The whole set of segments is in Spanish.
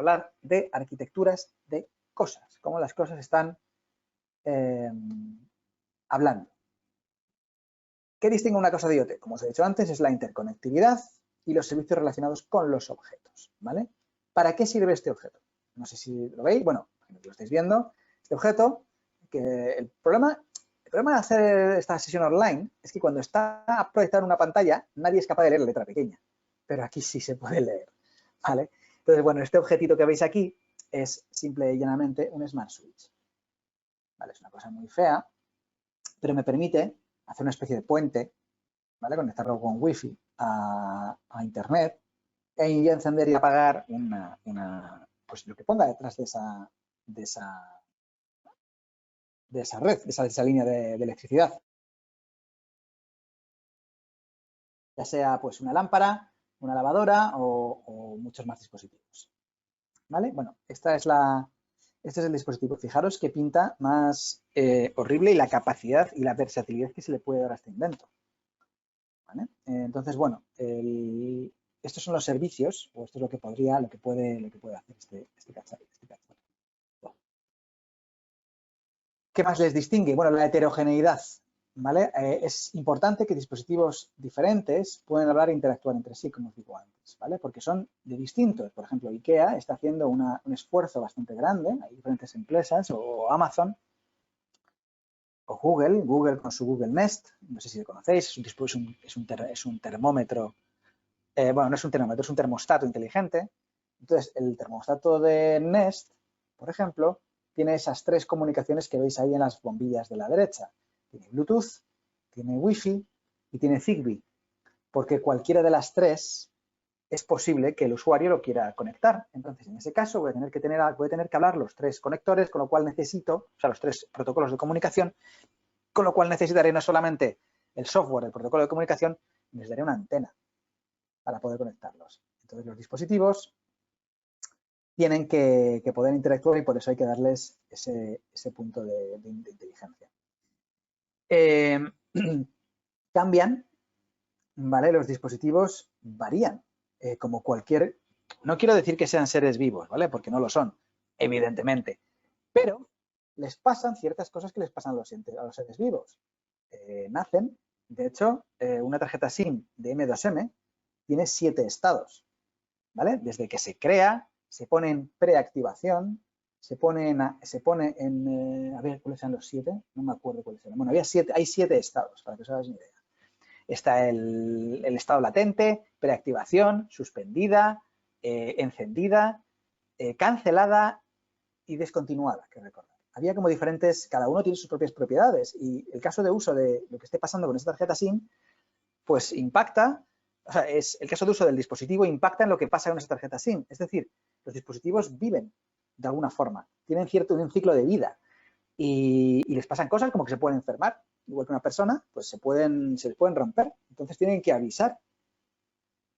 hablar de arquitecturas de cosas, cómo las cosas están hablando. ¿Qué distingue una cosa de IoT? Como os he dicho antes, es la interconectividad y los servicios relacionados con los objetos, ¿vale? ¿Para qué sirve este objeto? No sé si lo veis, bueno, lo estáis viendo. Este objeto, que el problema de hacer esta sesión online es que cuando está proyectada en una pantalla, nadie es capaz de leer la letra pequeña, pero aquí sí se puede leer, ¿vale? Entonces, bueno, este objetito que veis aquí es simple y llanamente un Smart Switch, ¿vale? Es una cosa muy fea, pero me permite hacer una especie de puente, ¿vale? Conectarlo con Wi-Fi a Internet y encender y apagar pues lo que ponga detrás de esa red, de esa línea de electricidad. Ya sea pues una lámpara, una lavadora o muchos más dispositivos, ¿vale? Bueno, este es el dispositivo. Fijaros qué pinta más horrible y la capacidad y la versatilidad que se le puede dar a este invento, ¿vale? Entonces, bueno, estos son los servicios, o esto es lo que puede hacer este cacharro. ¿Qué más les distingue? Bueno, la heterogeneidad, ¿vale? Es importante que dispositivos diferentes puedan hablar e interactuar entre sí, como os digo antes, ¿vale? Porque son de distintos. Por ejemplo, IKEA está haciendo un esfuerzo bastante grande, hay diferentes empresas, o Amazon, o Google con su Google Nest, no sé si lo conocéis, es un termómetro, bueno, no es un termómetro, es un termostato inteligente. Entonces, el termostato de Nest, por ejemplo, tiene esas tres comunicaciones que veis ahí en las bombillas de la derecha. Tiene Bluetooth, tiene Wi-Fi y tiene Zigbee, porque cualquiera de las tres es posible que el usuario lo quiera conectar. Entonces, en ese caso, voy a tener que hablar los tres conectores, con lo cual necesito, o sea, los tres protocolos de comunicación, con lo cual necesitaré no solamente el software del protocolo de comunicación, necesitaré una antena para poder conectarlos. Entonces, los dispositivos tienen que poder interactuar y por eso hay que darles ese punto de inteligencia. Cambian, ¿vale? Los dispositivos varían, como cualquier... No quiero decir que sean seres vivos, ¿vale? Porque no lo son, evidentemente. Pero les pasan ciertas cosas que les pasan a los seres vivos. Nacen, de hecho, una tarjeta SIM de M2M tiene 7 estados, ¿vale? Desde que se crea, se pone en preactivación, se pone en, a ver, ¿cuáles eran los 7? No me acuerdo cuáles eran. Bueno, hay 7 estados, para que os hagáis una idea. Está el estado latente, preactivación, suspendida, encendida, cancelada y descontinuada, que recordar. Había como diferentes, cada uno tiene sus propias propiedades y el caso de uso de lo que esté pasando con esta tarjeta SIM, pues impacta, o sea, el caso de uso del dispositivo impacta en lo que pasa con esa tarjeta SIM. Es decir, los dispositivos viven de alguna forma, tienen un ciclo de vida y les pasan cosas como que se pueden enfermar, igual que una persona, pues se les pueden romper, entonces tienen que avisar.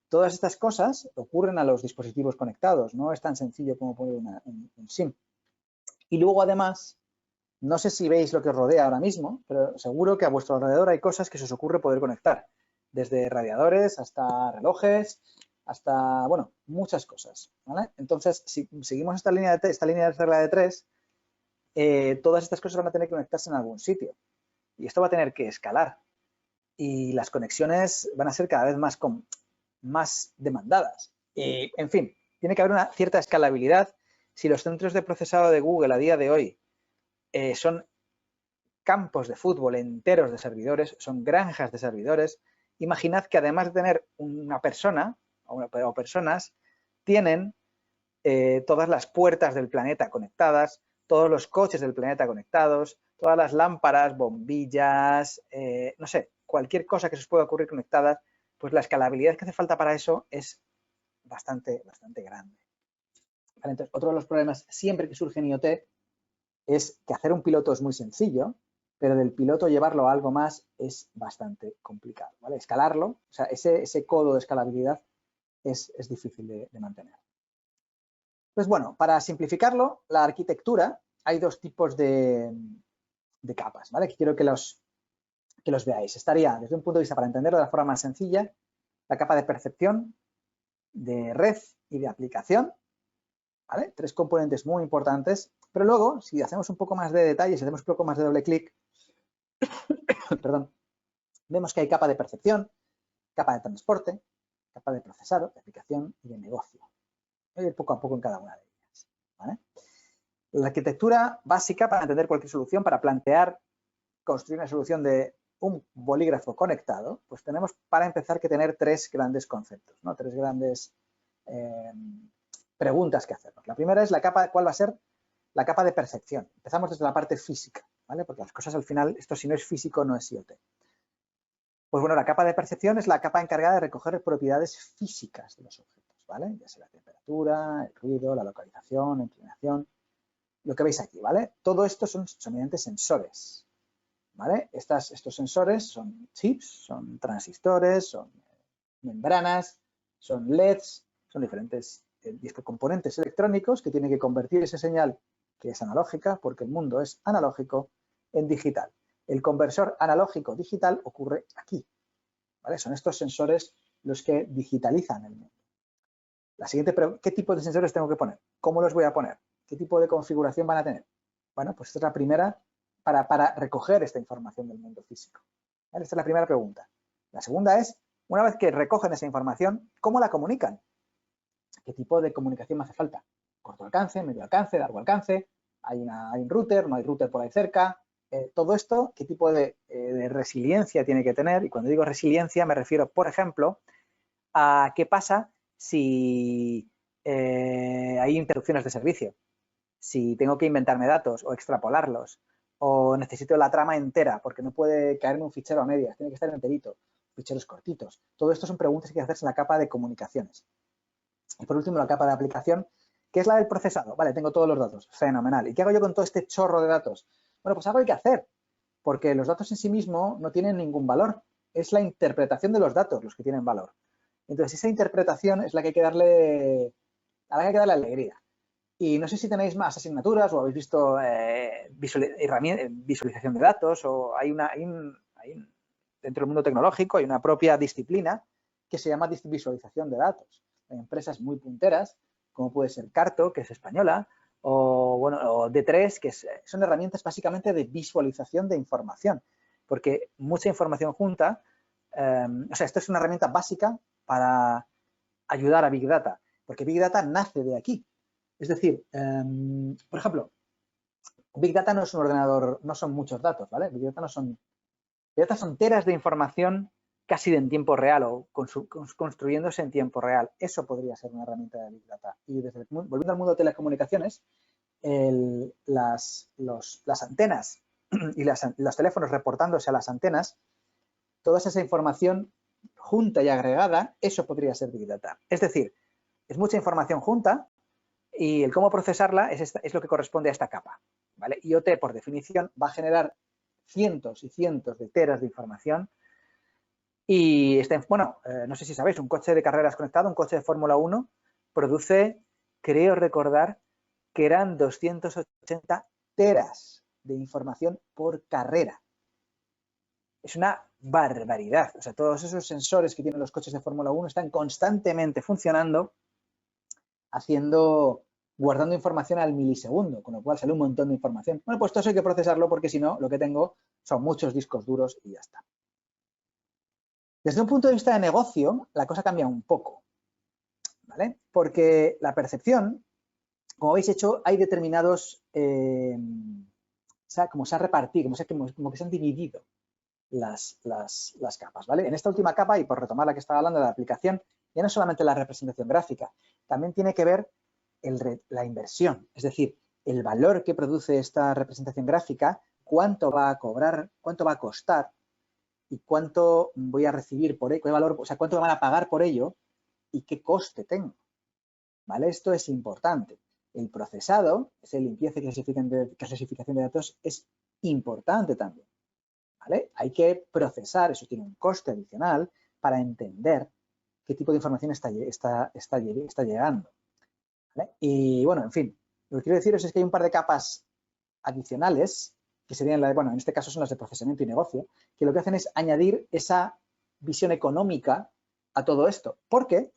Todas estas cosas ocurren a los dispositivos conectados, no es tan sencillo como poner un SIM. Y luego, además, no sé si veis lo que os rodea ahora mismo, pero seguro que a vuestro alrededor hay cosas que se os ocurre poder conectar, desde radiadores hasta relojes, hasta, bueno, muchas cosas, ¿vale? Entonces, si seguimos esta línea de regla de 3, todas estas cosas van a tener que conectarse en algún sitio y esto va a tener que escalar y las conexiones van a ser cada vez más demandadas. En fin, tiene que haber una cierta escalabilidad. Si los centros de procesado de Google a día de hoy son campos de fútbol enteros de servidores, son granjas de servidores, imaginad que además de tener una persona o personas, tienen todas las puertas del planeta conectadas, todos los coches del planeta conectados, todas las lámparas, bombillas, no sé, cualquier cosa que se os pueda ocurrir conectadas, pues la escalabilidad que hace falta para eso es bastante grande. Vale, entonces, otro de los problemas siempre que surge en IoT es que hacer un piloto es muy sencillo, pero del piloto llevarlo a algo más es bastante complicado, ¿vale? Escalarlo, o sea, ese codo de escalabilidad es difícil de mantener. Pues bueno, para simplificarlo, la arquitectura, hay dos tipos de capas, ¿vale? Que quiero que los veáis. Estaría, desde un punto de vista para entenderlo de la forma más sencilla, la capa de percepción, de red y de aplicación, ¿vale? 3 componentes muy importantes, pero luego, si hacemos un poco más de detalle, si hacemos un poco más de doble clic, perdón, vemos que hay capa de percepción, capa de transporte, capa de procesado, de aplicación y de negocio. Voy a ir poco a poco en cada una de ellas, ¿vale? La arquitectura básica para entender cualquier solución, para plantear, construir una solución de un bolígrafo conectado, pues tenemos para empezar que tener 3 grandes conceptos, ¿no? 3 grandes preguntas que hacernos. La primera es la capa, ¿cuál va a ser la capa de percepción? Empezamos desde la parte física, ¿vale? Porque las cosas al final, esto si no es físico no es IoT. Pues bueno, la capa de percepción es la capa encargada de recoger propiedades físicas de los objetos, ¿vale? Ya sea la temperatura, el ruido, la localización, la inclinación, lo que veis aquí, ¿vale? Todo esto son mediante sensores, ¿vale? Estos sensores son chips, son transistores, son membranas, son LEDs, son diferentes componentes electrónicos que tienen que convertir esa señal, que es analógica, porque el mundo es analógico, en digital. El conversor analógico-digital ocurre aquí, ¿vale? Son estos sensores los que digitalizan el mundo. La siguiente pregunta, ¿qué tipo de sensores tengo que poner? ¿Cómo los voy a poner? ¿Qué tipo de configuración van a tener? Bueno, pues esta es la primera para recoger esta información del mundo físico, ¿vale? Esta es la primera pregunta. La segunda es, una vez que recogen esa información, ¿cómo la comunican? ¿Qué tipo de comunicación me hace falta? Corto alcance, medio alcance, largo alcance, hay un router, no hay router por ahí cerca. Todo esto, ¿qué tipo de resiliencia tiene que tener? Y cuando digo resiliencia me refiero, por ejemplo, a qué pasa si hay interrupciones de servicio, si tengo que inventarme datos o extrapolarlos, o necesito la trama entera porque no puede caerme un fichero a medias, tiene que estar enterito, ficheros cortitos. Todo esto son preguntas que hay que hacerse en la capa de comunicaciones. Y por último, la capa de aplicación, que es la del procesado. Vale, tengo todos los datos, fenomenal. ¿Y qué hago yo con todo este chorro de datos? Bueno, pues algo hay que hacer, porque los datos en sí mismos no tienen ningún valor. Es la interpretación de los datos los que tienen valor. Entonces, esa interpretación es la que hay que darle, a la que hay que darle alegría. Y no sé si tenéis más asignaturas o habéis visto visualización de datos o dentro del mundo tecnológico hay una propia disciplina que se llama visualización de datos. Hay empresas muy punteras, como puede ser Carto, que es española, o D3, que son herramientas básicamente de visualización de información, porque mucha información junta, o sea, esto es una herramienta básica para ayudar a Big Data, porque Big Data nace de aquí. Es decir, por ejemplo, Big Data no es un ordenador, no son muchos datos, ¿vale? Big Data Big Data son teras de información casi en tiempo real o construyéndose en tiempo real. Eso podría ser una herramienta de Big Data. Y volviendo al mundo de telecomunicaciones, las antenas y los teléfonos reportándose a las antenas, toda esa información junta y agregada, eso podría ser Big Data. Es decir, es mucha información junta y el cómo procesarla es lo que corresponde a esta capa, ¿vale? IoT, por definición, va a generar cientos y cientos de teras de información y, no sé si sabéis, un coche de carreras conectado, un coche de Fórmula 1, produce, creo recordar, que eran 280 teras de información por carrera. Es una barbaridad. O sea, todos esos sensores que tienen los coches de Fórmula 1 están constantemente funcionando, guardando información al milisegundo, con lo cual sale un montón de información. Bueno, pues todo eso hay que procesarlo porque si no, lo que tengo son muchos discos duros y ya está. Desde un punto de vista de negocio, la cosa cambia un poco, ¿vale? Porque la percepción, como habéis hecho, hay determinados, como se ha repartido, como que se han dividido las capas, ¿vale? En esta última capa, y por retomar la que estaba hablando de la aplicación, ya no solamente la representación gráfica, también tiene que ver la inversión, es decir, el valor que produce esta representación gráfica, cuánto va a cobrar, cuánto va a costar y cuánto voy a recibir por ello, qué valor, o sea, cuánto me van a pagar por ello y qué coste tengo, ¿vale? Esto es importante. El procesado, esa limpieza y clasificación de datos, es importante también, ¿vale? Hay que procesar, eso tiene un coste adicional para entender qué tipo de información está llegando, ¿vale? Y bueno, en fin, lo que quiero deciros es que hay un par de capas adicionales, que serían en este caso son las de procesamiento y negocio, que lo que hacen es añadir esa visión económica a todo esto. Porque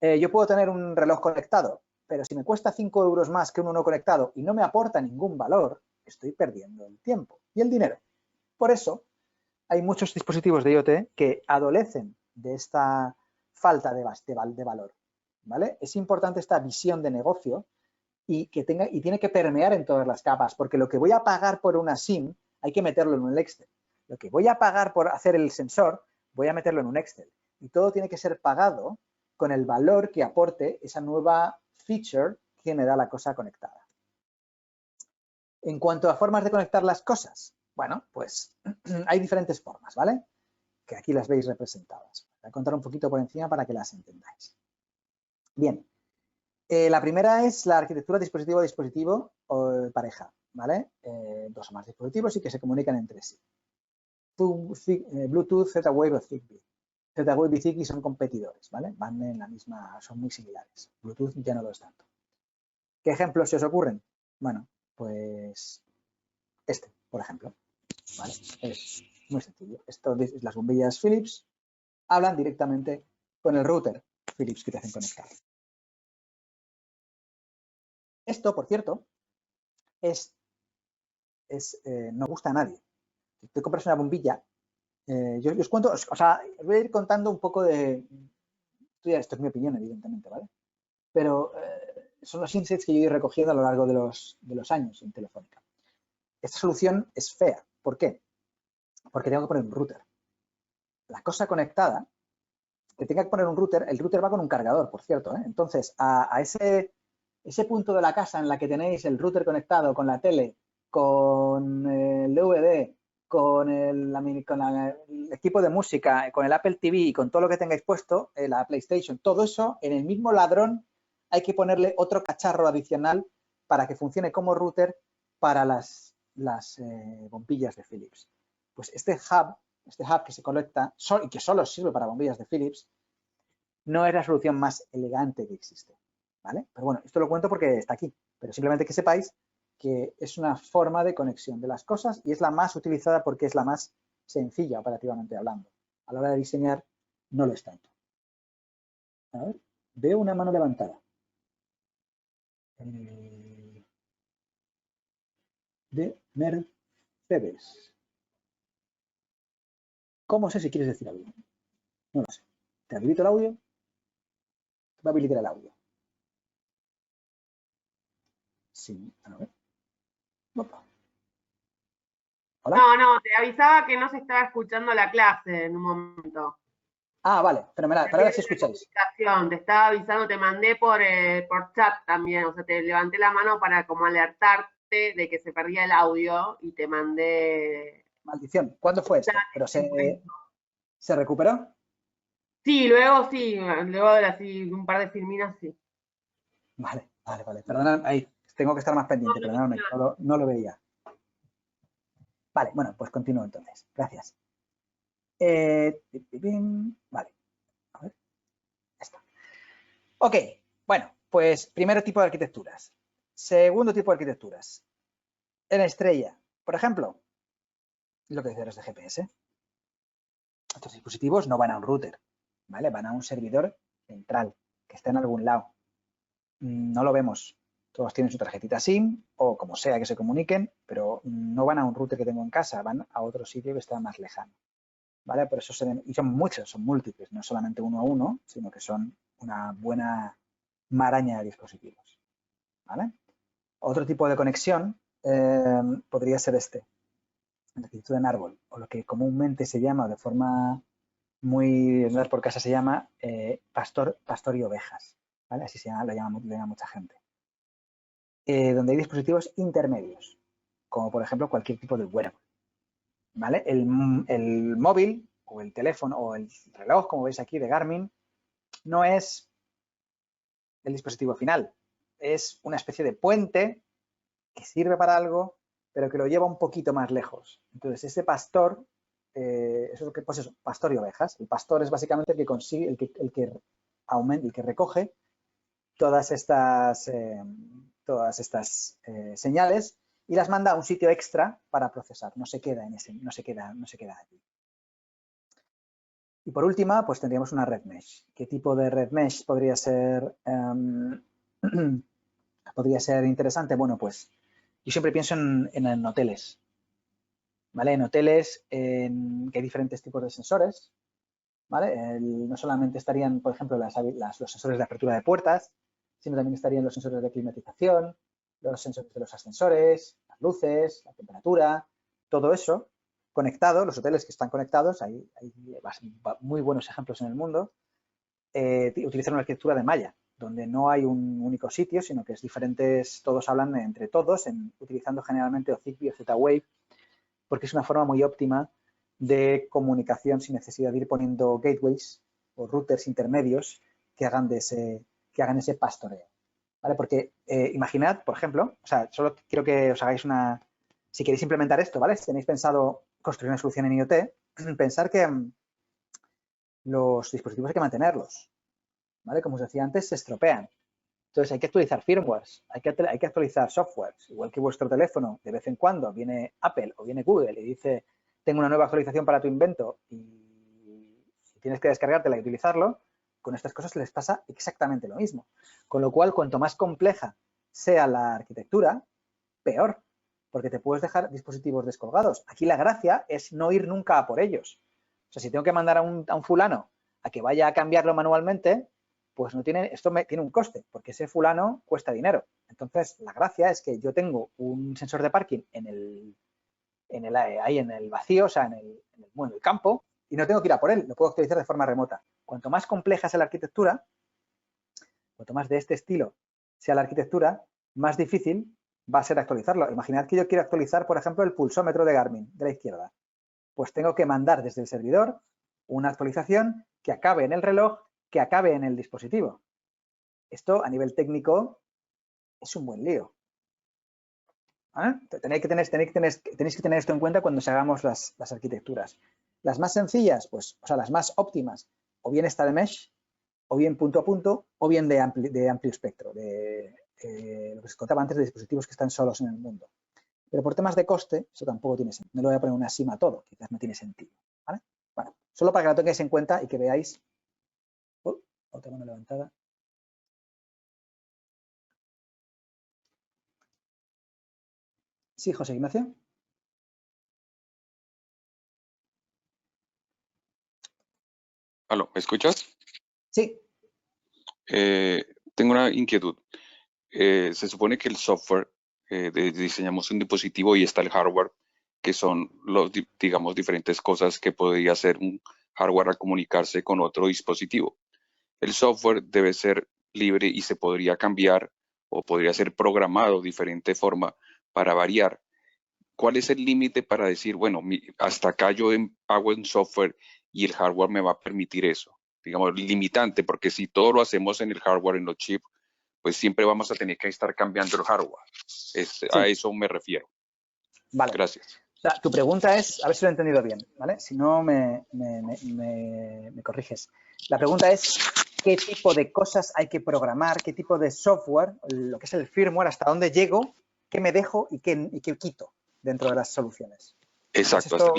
yo puedo tener un reloj conectado pero si me cuesta 5 euros más que un 1 conectado y no me aporta ningún valor, estoy perdiendo el tiempo y el dinero. Por eso hay muchos dispositivos de IoT que adolecen de esta falta de valor, ¿vale? Es importante esta visión de negocio y tiene que permear en todas las capas, porque lo que voy a pagar por una SIM hay que meterlo en un Excel. Lo que voy a pagar por hacer el sensor, voy a meterlo en un Excel. Y todo tiene que ser pagado con el valor que aporte esa nueva feature que me da la cosa conectada. En cuanto a formas de conectar las cosas, bueno, pues hay diferentes formas, ¿vale? Que aquí las veis representadas. Voy a contar un poquito por encima para que las entendáis. Bien, la primera es la arquitectura dispositivo a dispositivo o pareja, ¿vale? Dos o más dispositivos y que se comunican entre sí. Bluetooth, Z-Wave o Zigbee. Z-Wave y Zigbee son competidores, ¿vale? Van en la misma, son muy similares. Bluetooth ya no lo es tanto. ¿Qué ejemplos se os ocurren? Bueno, pues este, por ejemplo, ¿vale? Es muy sencillo. Las bombillas Philips hablan directamente con el router Philips que te hacen conectar. Esto, por cierto, no gusta a nadie. Si tú compras una bombilla, yo os cuento, o sea, os voy a ir contando un poco de... Esto es mi opinión, evidentemente, ¿vale? Pero son los insights que yo he ido recogiendo a lo largo de los años en Telefónica. Esta solución es fea. ¿Por qué? Porque tengo que poner un router. La cosa conectada, que tenga que poner un router, el router va con un cargador, por cierto, ¿eh? Entonces, a ese punto de la casa en la que tenéis el router conectado con la tele, con el DVD, con el equipo de música, con el Apple TV y con todo lo que tengáis puesto, la PlayStation, todo eso, en el mismo ladrón hay que ponerle otro cacharro adicional para que funcione como router para las bombillas de Philips. Pues este hub que se conecta y que solo sirve para bombillas de Philips, no es la solución más elegante que existe, ¿vale? Pero bueno, esto lo cuento porque está aquí, pero simplemente que sepáis que es una forma de conexión de las cosas y es la más utilizada porque es la más sencilla operativamente hablando. A la hora de diseñar no lo es tanto. A ver, veo una mano levantada. De Mercedes. ¿Cómo sé si quieres decir algo? No lo sé. ¿Te habilito el audio? Te va a habilitar el audio. Sí, a ver. Opa. ¿Hola? No, te avisaba que no se estaba escuchando la clase en un momento. Ah, vale, fenomenal. Para ver si escucháis. Te estaba avisando, te mandé por chat también, o sea, te levanté la mano para como alertarte de que se perdía el audio y te mandé... Maldición. ¿Cuándo fue esto? ¿Pero se recuperó? Sí, luego de así un par de filminas, sí. Vale. Perdonad, ahí. Tengo que estar más pendiente, perdonadme, no lo veía. Vale, bueno, pues continúo entonces. Gracias. Vale. A ver. Ya está. Ok, bueno, pues primer tipo de arquitecturas. Segundo tipo de arquitecturas. En estrella, por ejemplo, lo que dicen los de GPS. Estos dispositivos no van a un router, ¿vale? Van a un servidor central que está en algún lado. No lo vemos. Todos tienen su tarjetita SIM o como sea que se comuniquen, pero no van a un router que tengo en casa, van a otro sitio que está más lejano. ¿Vale? Por eso y son muchos, son múltiples, no solamente uno a uno, sino que son una buena maraña de dispositivos. ¿Vale? Otro tipo de conexión podría ser la arquitectura en árbol, o lo que comúnmente se llama de forma muy andar por casa se llama pastor y ovejas, ¿vale? Así se llama, lo llama mucha gente. Donde hay dispositivos intermedios, como por ejemplo cualquier tipo de wearable, ¿vale? El móvil o el teléfono o el reloj, como veis aquí de Garmin, no es el dispositivo final, es una especie de puente que sirve para algo, pero que lo lleva un poquito más lejos. Entonces, ese pastor, pues eso, pastor y ovejas. El pastor es básicamente el que consigue, el que recoge todas estas señales y las manda a un sitio extra para procesar. No se queda allí. Y por última, pues tendríamos una red mesh. ¿Qué tipo de red mesh podría ser? podría ser interesante. Bueno, pues yo siempre pienso en hoteles, ¿vale? En hoteles que hay diferentes tipos de sensores, ¿vale? No solamente estarían, por ejemplo, los sensores de apertura de puertas, sino también estarían los sensores de climatización, los sensores de los ascensores, las luces, la temperatura, todo eso conectado. Los hoteles que están conectados, hay muy buenos ejemplos en el mundo, utilizan una arquitectura de malla, donde no hay un único sitio, sino que es diferentes, todos hablan entre todos, utilizando generalmente o Zigbee o Z-Wave, porque es una forma muy óptima de comunicación sin necesidad de ir poniendo gateways o routers intermedios que hagan ese pastoreo, ¿vale? Porque imaginad, por ejemplo, o sea, solo quiero que os hagáis si queréis implementar esto, ¿vale? Si tenéis pensado construir una solución en IoT, pensar que los dispositivos hay que mantenerlos, ¿vale? Como os decía antes, se estropean. Entonces hay que actualizar firmwares, hay que actualizar softwares, igual que vuestro teléfono, de vez en cuando viene Apple o viene Google y dice, tengo una nueva actualización para tu invento y tienes que descargártela y utilizarlo. Con estas cosas les pasa exactamente lo mismo. Con lo cual, cuanto más compleja sea la arquitectura, peor, porque te puedes dejar dispositivos descolgados. Aquí la gracia es no ir nunca a por ellos. O sea, si tengo que mandar a un fulano a que vaya a cambiarlo manualmente, pues esto tiene un coste, porque ese fulano cuesta dinero. Entonces, la gracia es que yo tengo un sensor de parking ahí en el vacío, o sea, en el campo, y no tengo que ir a por él, lo puedo actualizar de forma remota. Cuanto más compleja sea la arquitectura, cuanto más de este estilo sea la arquitectura, más difícil va a ser actualizarlo. Imaginad que yo quiero actualizar, por ejemplo, el pulsómetro de Garmin de la izquierda. Pues tengo que mandar desde el servidor una actualización que acabe en el reloj, que acabe en el dispositivo. Esto a nivel técnico es un buen lío. ¿Eh? Tenéis que tener esto en cuenta cuando se hagamos las arquitecturas. Las más sencillas, pues, o sea, las más óptimas, o bien está de mesh, o bien punto a punto, o bien de amplio espectro, de lo que os contaba antes, de dispositivos que están solos en el mundo. Pero por temas de coste, eso tampoco tiene sentido. No le voy a poner una SIM a todo, quizás no tiene sentido. ¿Vale? Bueno, solo para que lo tengáis en cuenta y que veáis. Otra mano levantada. Sí, José Ignacio. Aló, ¿me escuchas? Sí. Tengo una inquietud. Se supone que el software, diseñamos un dispositivo y está el hardware, que son digamos, diferentes cosas que podría hacer un hardware al comunicarse con otro dispositivo. El software debe ser libre y se podría cambiar o podría ser programado de diferente forma para variar. ¿Cuál es el límite para decir, bueno, hasta acá yo hago un software y el hardware me va a permitir eso? Digamos, limitante, porque si todo lo hacemos en el hardware, en los chips, pues siempre vamos a tener que estar cambiando el hardware. Sí. A eso me refiero. Vale. Gracias. O sea, tu pregunta es, a ver si lo he entendido bien, ¿vale? Si no, me corriges. La pregunta es, ¿qué tipo de cosas hay que programar? ¿Qué tipo de software, lo que es el firmware, hasta dónde llego, qué me dejo y qué quito dentro de las soluciones? Exacto,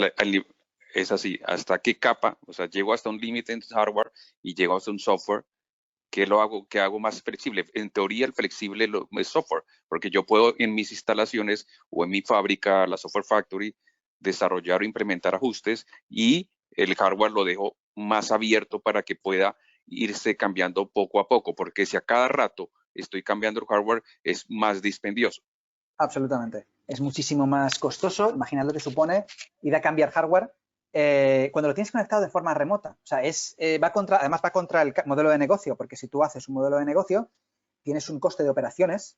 es así. ¿Hasta qué capa? O sea, llego hasta un límite en hardware y llego hasta un software que hago más flexible. En teoría, el flexible es software, porque yo puedo en mis instalaciones o en mi fábrica, la software factory, desarrollar o implementar ajustes y el hardware lo dejo más abierto para que pueda irse cambiando poco a poco, porque si a cada rato estoy cambiando el hardware, es más dispendioso. Absolutamente. Es muchísimo más costoso. Imaginad lo que supone ir a cambiar hardware cuando lo tienes conectado de forma remota. O sea, además va contra el modelo de negocio, porque si tú haces un modelo de negocio, tienes un coste de operaciones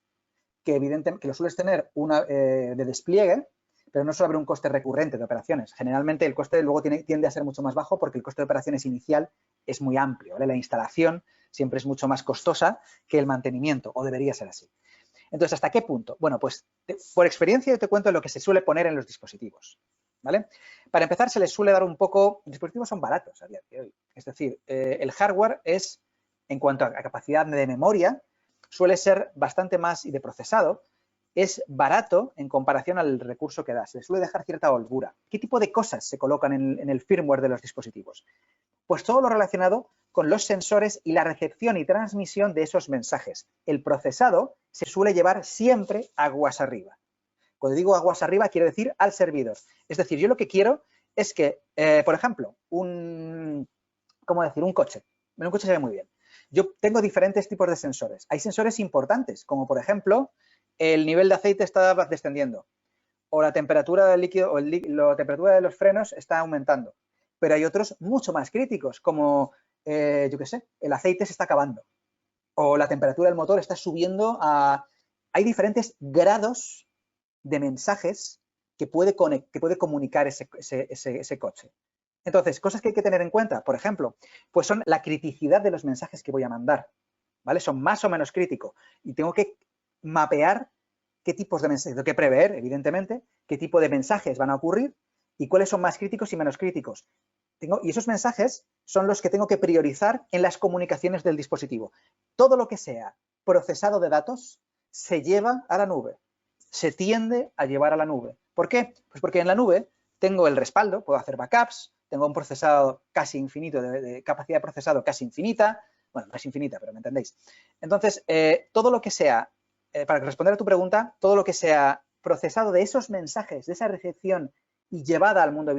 que evidentemente lo sueles tener de despliegue, pero no suele haber un coste recurrente de operaciones. Generalmente el coste luego tiende a ser mucho más bajo porque el coste de operaciones inicial es muy amplio, ¿vale? La instalación siempre es mucho más costosa que el mantenimiento, o debería ser así. Entonces, ¿hasta qué punto? Bueno, pues por experiencia yo te cuento lo que se suele poner en los dispositivos, ¿vale? Para empezar, se les suele dar un poco... Los dispositivos son baratos a día de hoy. Es decir, el hardware es, en cuanto a capacidad de memoria, suele ser bastante más, y de procesado, es barato en comparación al recurso que da. Se le suele dejar cierta holgura. ¿Qué tipo de cosas se colocan en el firmware de los dispositivos? Pues todo lo relacionado con los sensores y la recepción y transmisión de esos mensajes. El procesado se suele llevar siempre aguas arriba. Cuando digo aguas arriba, quiero decir al servidor. Es decir, yo lo que quiero es que, por ejemplo, un coche. Un coche se ve muy bien. Yo tengo diferentes tipos de sensores. Hay sensores importantes, como por ejemplo, el nivel de aceite está descendiendo, o la temperatura del líquido, o la temperatura de los frenos está aumentando. Pero hay otros mucho más críticos, como, yo qué sé, el aceite se está acabando, o la temperatura del motor está subiendo a... Hay diferentes grados de mensajes que puede comunicar ese coche. Entonces, cosas que hay que tener en cuenta, por ejemplo, pues son la criticidad de los mensajes que voy a mandar, ¿vale? Son más o menos críticos y tengo que mapear qué tipos de mensajes, tengo que prever, evidentemente, qué tipo de mensajes van a ocurrir y cuáles son más críticos y menos críticos. Y esos mensajes son los que tengo que priorizar en las comunicaciones del dispositivo. Todo lo que sea procesado de datos se lleva a la nube, se tiende a llevar a la nube. ¿Por qué? Pues porque en la nube tengo el respaldo, puedo hacer backups, tengo un procesado casi infinito, de capacidad de procesado casi infinita, bueno, no es infinita, pero me entendéis. Entonces, todo lo que sea, para responder a tu pregunta, todo lo que sea procesado de esos mensajes, de esa recepción y llevada al mundo,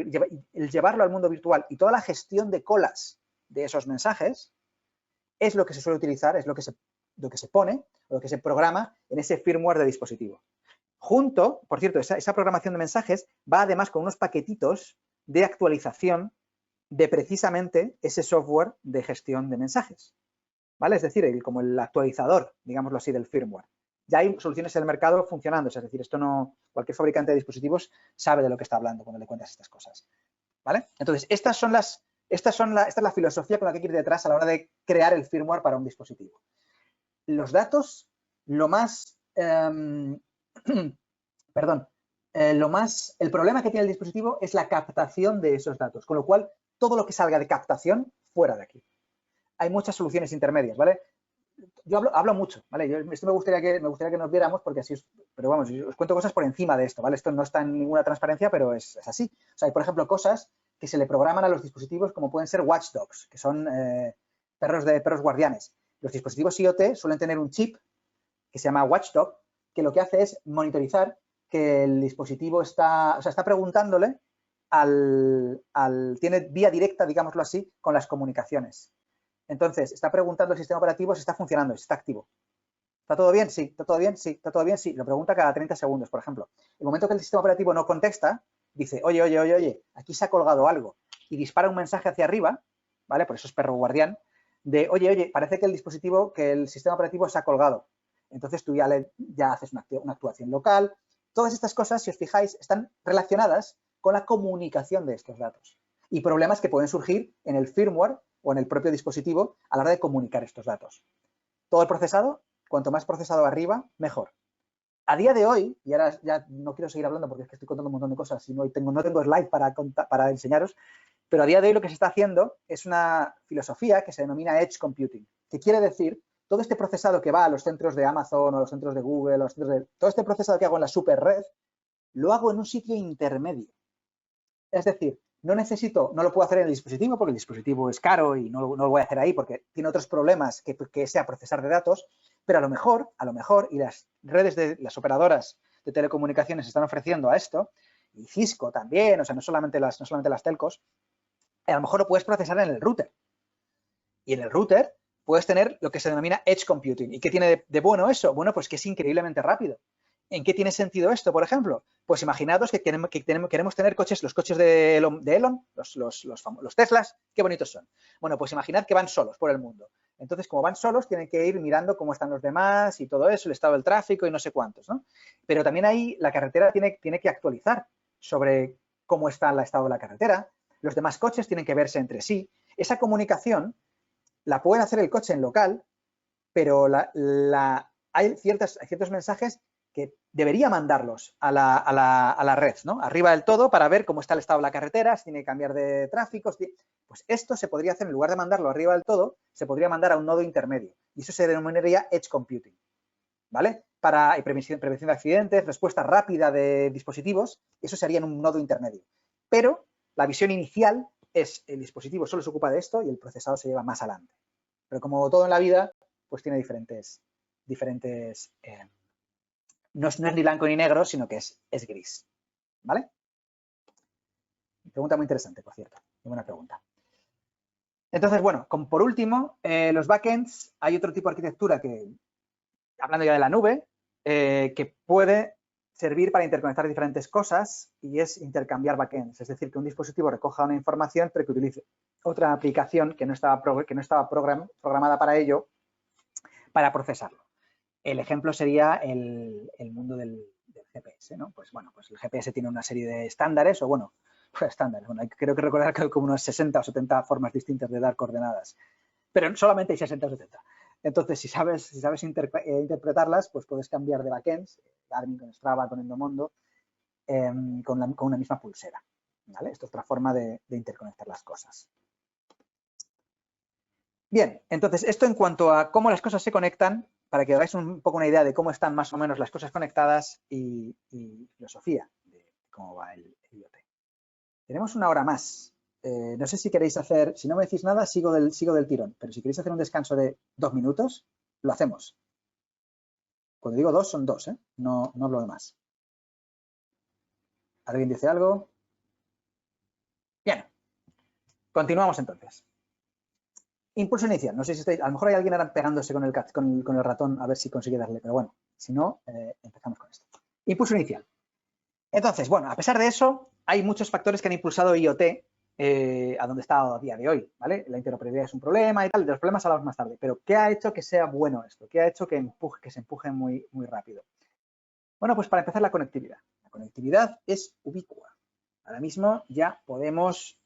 llevarlo al mundo virtual y toda la gestión de colas de esos mensajes, es lo que se suele utilizar, es lo que se pone, o lo que se programa en ese firmware de dispositivo. Junto, por cierto, esa programación de mensajes va además con unos paquetitos de actualización de precisamente ese software de gestión de mensajes, ¿vale? Es decir, como el actualizador, digámoslo así, del firmware. Ya hay soluciones en el mercado funcionando, es decir, esto no, cualquier fabricante de dispositivos sabe de lo que está hablando cuando le cuentas estas cosas, ¿vale? Entonces, esta es la filosofía con la que hay que ir detrás a la hora de crear el firmware para un dispositivo. Los datos, lo más... el problema que tiene el dispositivo es la captación de esos datos, con lo cual todo lo que salga de captación, fuera de aquí. Hay muchas soluciones intermedias, ¿vale? Yo hablo mucho, ¿vale? Esto me gustaría que nos viéramos porque así pero vamos, os cuento cosas por encima de esto, ¿vale? Esto no está en ninguna transparencia, pero es así. O sea, hay, por ejemplo, cosas que se le programan a los dispositivos como pueden ser watchdogs, que son perros guardianes. Los dispositivos IoT suelen tener un chip que se llama watchdog, que lo que hace es monitorizar que el dispositivo está preguntándole tiene vía directa, digámoslo así, con las comunicaciones. Entonces, está preguntando al sistema operativo si está funcionando, si está activo. ¿Está todo bien? Sí. ¿Está todo bien? Sí. ¿Está todo bien? Sí. Lo pregunta cada 30 segundos, por ejemplo. El momento que el sistema operativo no contesta, dice, oye, aquí se ha colgado algo. Y dispara un mensaje hacia arriba, ¿vale? Por eso es perro guardián, de, oye, parece que el sistema operativo se ha colgado. Entonces tú ya haces una actuación local. Todas estas cosas, si os fijáis, están relacionadas con la comunicación de estos datos y problemas que pueden surgir en el firmware o en el propio dispositivo a la hora de comunicar estos datos. Todo el procesado, cuanto más procesado arriba, mejor. A día de hoy, y ahora ya no quiero seguir hablando porque es que estoy contando un montón de cosas y no tengo slide para enseñaros, pero a día de hoy lo que se está haciendo es una filosofía que se denomina Edge Computing, que quiere decir todo este procesado que va a los centros de Amazon o a los centros de Google, todo este procesado que hago en la super red, lo hago en un sitio intermedio. Es decir, no lo puedo hacer en el dispositivo porque el dispositivo es caro y no lo voy a hacer ahí porque tiene otros problemas que sea procesar de datos, pero a lo mejor, y las redes de las operadoras de telecomunicaciones están ofreciendo a esto, y Cisco también, o sea, no solamente las telcos, a lo mejor lo puedes procesar en el router. Y en el router puedes tener lo que se denomina Edge Computing. ¿Y qué tiene de bueno eso? Bueno, pues que es increíblemente rápido. ¿En qué tiene sentido esto, por ejemplo? Pues imaginaos que queremos tener los coches de Elon, los Teslas, qué bonitos son. Bueno, pues imaginad que van solos por el mundo. Entonces, como van solos, tienen que ir mirando cómo están los demás y todo eso, el estado del tráfico y no sé cuántos, ¿no? Pero también ahí la carretera tiene que actualizar sobre cómo está el estado de la carretera. Los demás coches tienen que verse entre sí. Esa comunicación la pueden hacer el coche en local, pero hay ciertos mensajes que debería mandarlos a la red, ¿no? Arriba del todo para ver cómo está el estado de la carretera, si tiene que cambiar de tráfico. Pues esto se podría hacer, en lugar de mandarlo arriba del todo, se podría mandar a un nodo intermedio. Y eso se denominaría Edge Computing, ¿vale? Para prevención de accidentes, respuesta rápida de dispositivos, eso sería en un nodo intermedio. Pero la visión inicial es el dispositivo solo se ocupa de esto y el procesador se lleva más adelante. Pero como todo en la vida, pues tiene diferentes no es ni blanco ni negro, sino que es gris, ¿vale? Pregunta muy interesante, por cierto. Muy buena pregunta. Entonces, bueno, por último, los backends, hay otro tipo de arquitectura que, hablando ya de la nube, que puede servir para interconectar diferentes cosas y es intercambiar backends. Es decir, que un dispositivo recoja una información, pero que utilice otra aplicación que no estaba programada para ello, para procesarlo. El ejemplo sería el mundo del GPS, ¿no? Pues bueno, pues el GPS tiene una serie de estándares, o bueno, estándares. Bueno, creo que recordar que hay como unas 60 o 70 formas distintas de dar coordenadas, pero solamente hay 60 o 70. Entonces, si sabes interpretarlas, pues puedes cambiar de backends, Garmin con Strava, con Endomondo, con una misma pulsera, ¿vale? Esto es otra forma de interconectar las cosas. Bien, entonces, esto en cuanto a cómo las cosas se conectan, para que hagáis un poco una idea de cómo están más o menos las cosas conectadas y filosofía de cómo va el IoT. Tenemos una hora más. No sé si queréis hacer, si no me decís nada, sigo del tirón, pero si queréis hacer un descanso de 2 minutos, lo hacemos. Cuando digo 2, son 2, ¿eh? No lo demás. ¿Alguien dice algo? Bien. Continuamos entonces. Impulso inicial. No sé si estáis, a lo mejor hay alguien ahora pegándose con el ratón a ver si consigue darle, pero bueno, si no, empezamos con esto. Impulso inicial. Entonces, bueno, a pesar de eso, hay muchos factores que han impulsado IoT a donde está a día de hoy, ¿vale? La interoperabilidad es un problema y tal, de los problemas hablamos más tarde, pero ¿qué ha hecho que sea bueno esto? ¿Qué ha hecho que se empuje muy, muy rápido? Bueno, pues para empezar, la conectividad. La conectividad es ubicua. Ahora mismo ya podemos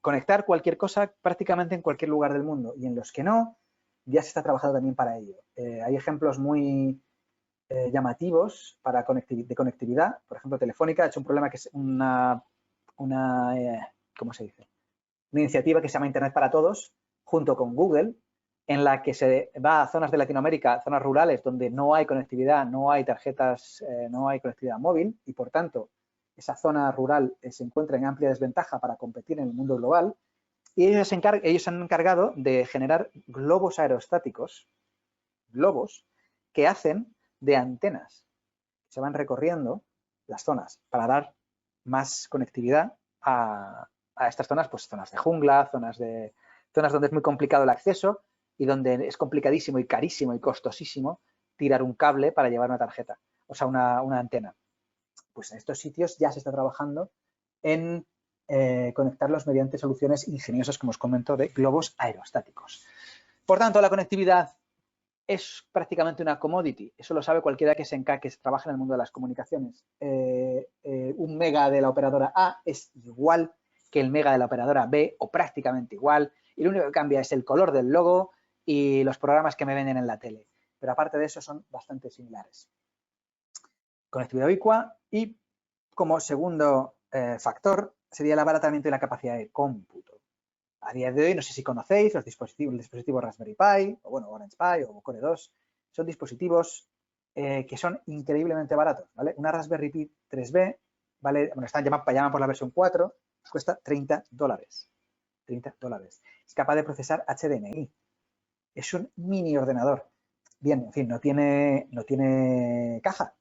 conectar cualquier cosa prácticamente en cualquier lugar del mundo y en los que no, ya se está trabajando también para ello. Hay ejemplos muy llamativos de conectividad. Por ejemplo, Telefónica ha hecho un problema que es ¿cómo se dice? Una iniciativa que se llama Internet para Todos, junto con Google, en la que se va a zonas de Latinoamérica, zonas rurales, donde no hay conectividad, no hay tarjetas, no hay conectividad móvil y, por tanto, esa zona rural se encuentra en amplia desventaja para competir en el mundo global. Y ellos se han encargado de generar globos aerostáticos, globos que hacen de antenas. Se van recorriendo las zonas para dar más conectividad a estas zonas, pues zonas de jungla, zonas donde es muy complicado el acceso y donde es complicadísimo y carísimo y costosísimo tirar un cable para llevar una tarjeta, o sea, una antena. Pues en estos sitios ya se está trabajando en conectarlos mediante soluciones ingeniosas, como os comento, de globos aerostáticos. Por tanto, la conectividad es prácticamente una commodity. Eso lo sabe cualquiera que trabaja en el mundo de las comunicaciones. Un mega de la operadora A es igual que el mega de la operadora B o prácticamente igual. Y lo único que cambia es el color del logo y los programas que me venden en la tele. Pero aparte de eso son bastante similares. Conectividad ubicua y como segundo factor sería el abaratamiento y la capacidad de cómputo. A día de hoy, no sé si conocéis los dispositivos Raspberry Pi, o bueno, Orange Pi o Core 2, son dispositivos que son increíblemente baratos, ¿vale? Una Raspberry Pi 3B, ¿vale? Bueno, llaman por la versión 4, cuesta $30. $30. Es capaz de procesar HDMI. Es un mini ordenador. Bien, en fin, no tiene caja,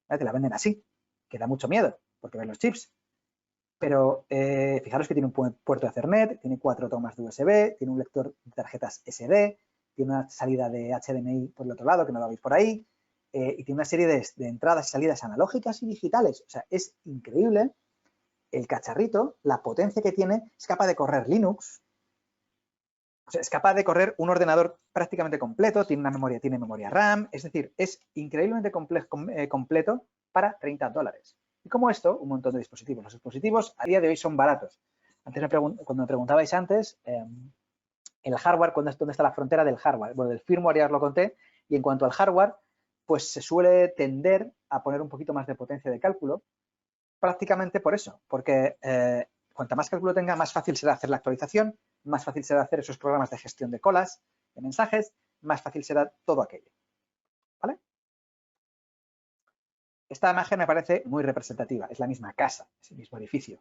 ¿vale? Te la venden así, que da mucho miedo, porque ven los chips. Pero fijaros que tiene un puerto de Ethernet, tiene 4 tomas de USB, tiene un lector de tarjetas SD, tiene una salida de HDMI por el otro lado, que no lo veis por ahí, y tiene una serie de entradas y salidas analógicas y digitales. O sea, es increíble el cacharrito, la potencia que tiene, es capaz de correr Linux, o sea, es capaz de correr un ordenador prácticamente completo, tiene memoria RAM, es decir, es increíblemente completo para $30. Y como esto, un montón de dispositivos. Los dispositivos a día de hoy son baratos. Cuando me preguntabais antes, el hardware, ¿dónde está la frontera del hardware? Bueno, del firmware ya os lo conté. Y en cuanto al hardware, pues se suele tender a poner un poquito más de potencia de cálculo, prácticamente por eso, porque cuanta más cálculo tenga, más fácil será hacer la actualización, más fácil será hacer esos programas de gestión de colas, de mensajes, más fácil será todo aquello. ¿Vale? Esta imagen me parece muy representativa. Es la misma casa, es el mismo edificio,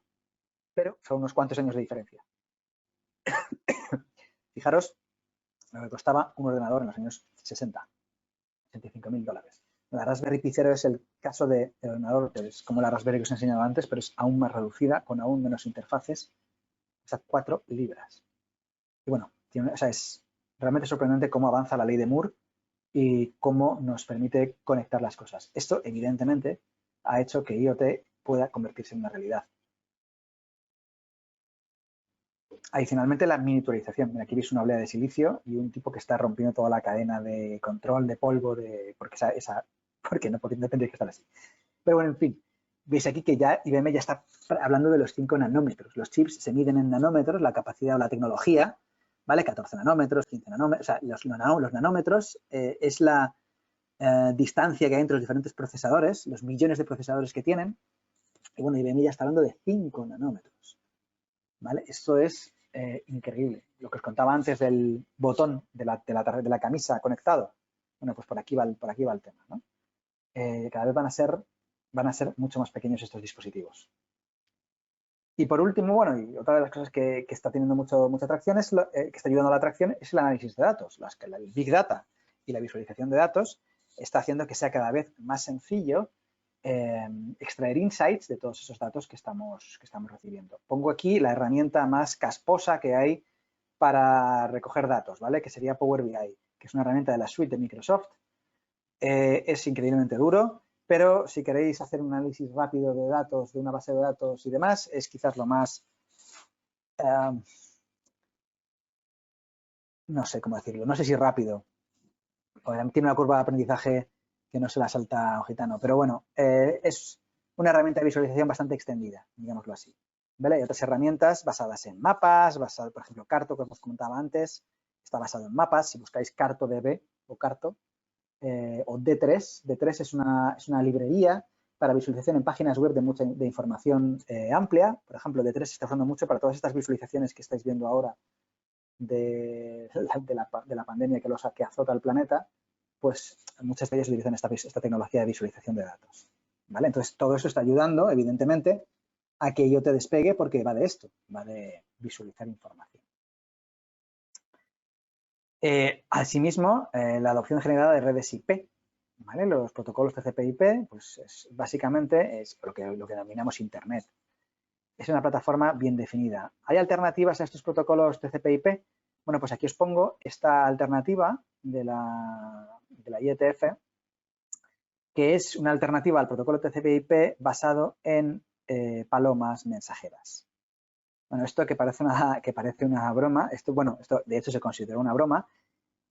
pero son unos cuantos años de diferencia. Fijaros lo que costaba un ordenador en los años 60, $65.000. La Raspberry Pi 0 es el caso de ordenador, que es como la Raspberry que os he enseñado antes, pero es aún más reducida, con aún menos interfaces, hasta 4 libras. Y bueno, es realmente sorprendente cómo avanza la ley de Moore y cómo nos permite conectar las cosas. Esto, evidentemente, ha hecho que IoT pueda convertirse en una realidad. Adicionalmente, la miniaturización. Aquí veis una oblea de silicio y un tipo que está rompiendo toda la cadena de control de polvo, porque no tendría que estar así. Pero bueno, en fin, veis aquí que ya IBM ya está hablando de los 5 nanómetros. Los chips se miden en nanómetros, la capacidad o la tecnología, ¿vale? 14 nanómetros, 15 nanómetros, o sea, los nanómetros es la distancia que hay entre los diferentes procesadores, los millones de procesadores que tienen. Y bueno, IBM ya está hablando de 5 nanómetros, ¿vale? Esto es increíble. Lo que os contaba antes del botón de la camisa conectado. Bueno, pues por aquí va el tema, ¿no? Cada vez van a ser mucho más pequeños estos dispositivos. Y por último, bueno, y otra de las cosas que está teniendo mucha atracción, que está ayudando a la atracción, es el análisis de datos. El Big Data y la visualización de datos está haciendo que sea cada vez más sencillo extraer insights de todos esos datos que estamos recibiendo. Pongo aquí la herramienta más casposa que hay para recoger datos, ¿vale? Que sería Power BI, que es una herramienta de la suite de Microsoft. Es increíblemente duro, pero si queréis hacer un análisis rápido de datos, de una base de datos y demás, es quizás lo más, no sé cómo decirlo, no sé si rápido, tiene una curva de aprendizaje que no se la salta a un gitano, pero bueno, es una herramienta de visualización bastante extendida, digámoslo así. ¿Vale? Hay otras herramientas basadas en mapas, por ejemplo, Carto, que os comentaba antes, está basado en mapas. Si buscáis CartoDB o Carto, o D3. D3 es una librería para visualización en páginas web de información amplia. Por ejemplo, D3 se está usando mucho para todas estas visualizaciones que estáis viendo ahora de la pandemia que azota el planeta, pues muchas de ellas utilizan esta tecnología de visualización de datos. ¿Vale? Entonces, todo eso está ayudando, evidentemente, a que IoT despegue porque va de esto, va de visualizar información. Asimismo, la adopción generada de redes IP, ¿vale? Los protocolos TCP/IP, pues básicamente es lo que denominamos Internet. Es una plataforma bien definida. ¿Hay alternativas a estos protocolos TCP/IP? Bueno, pues aquí os pongo esta alternativa de la IETF, que es una alternativa al protocolo TCP/IP basado en palomas mensajeras. Bueno, esto que parece una broma, esto de hecho se considera una broma,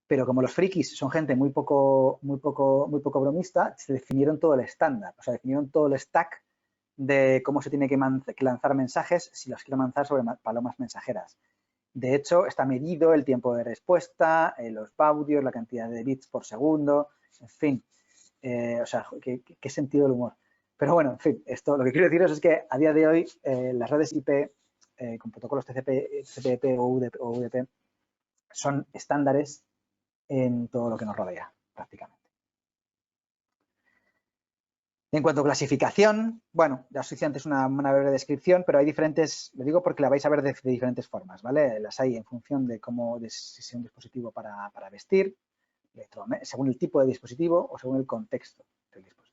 pero como los frikis son gente muy poco bromista, se definieron todo el estándar, o sea, definieron todo el stack de cómo se tiene que lanzar mensajes si los quiero lanzar sobre palomas mensajeras. De hecho, está medido el tiempo de respuesta, los baudios, la cantidad de bits por segundo, en fin, o sea, qué sentido del humor. Pero bueno, en fin, lo que quiero deciros es que a día de hoy las redes IP con protocolos TCP/IP o UDP son estándares en todo lo que nos rodea, prácticamente. En cuanto a clasificación, bueno, ya os hice antes una breve descripción, pero hay diferentes, lo digo porque la vais a ver de diferentes formas, ¿vale? Las hay en función de si es un dispositivo para vestir, según el tipo de dispositivo o según el contexto del dispositivo.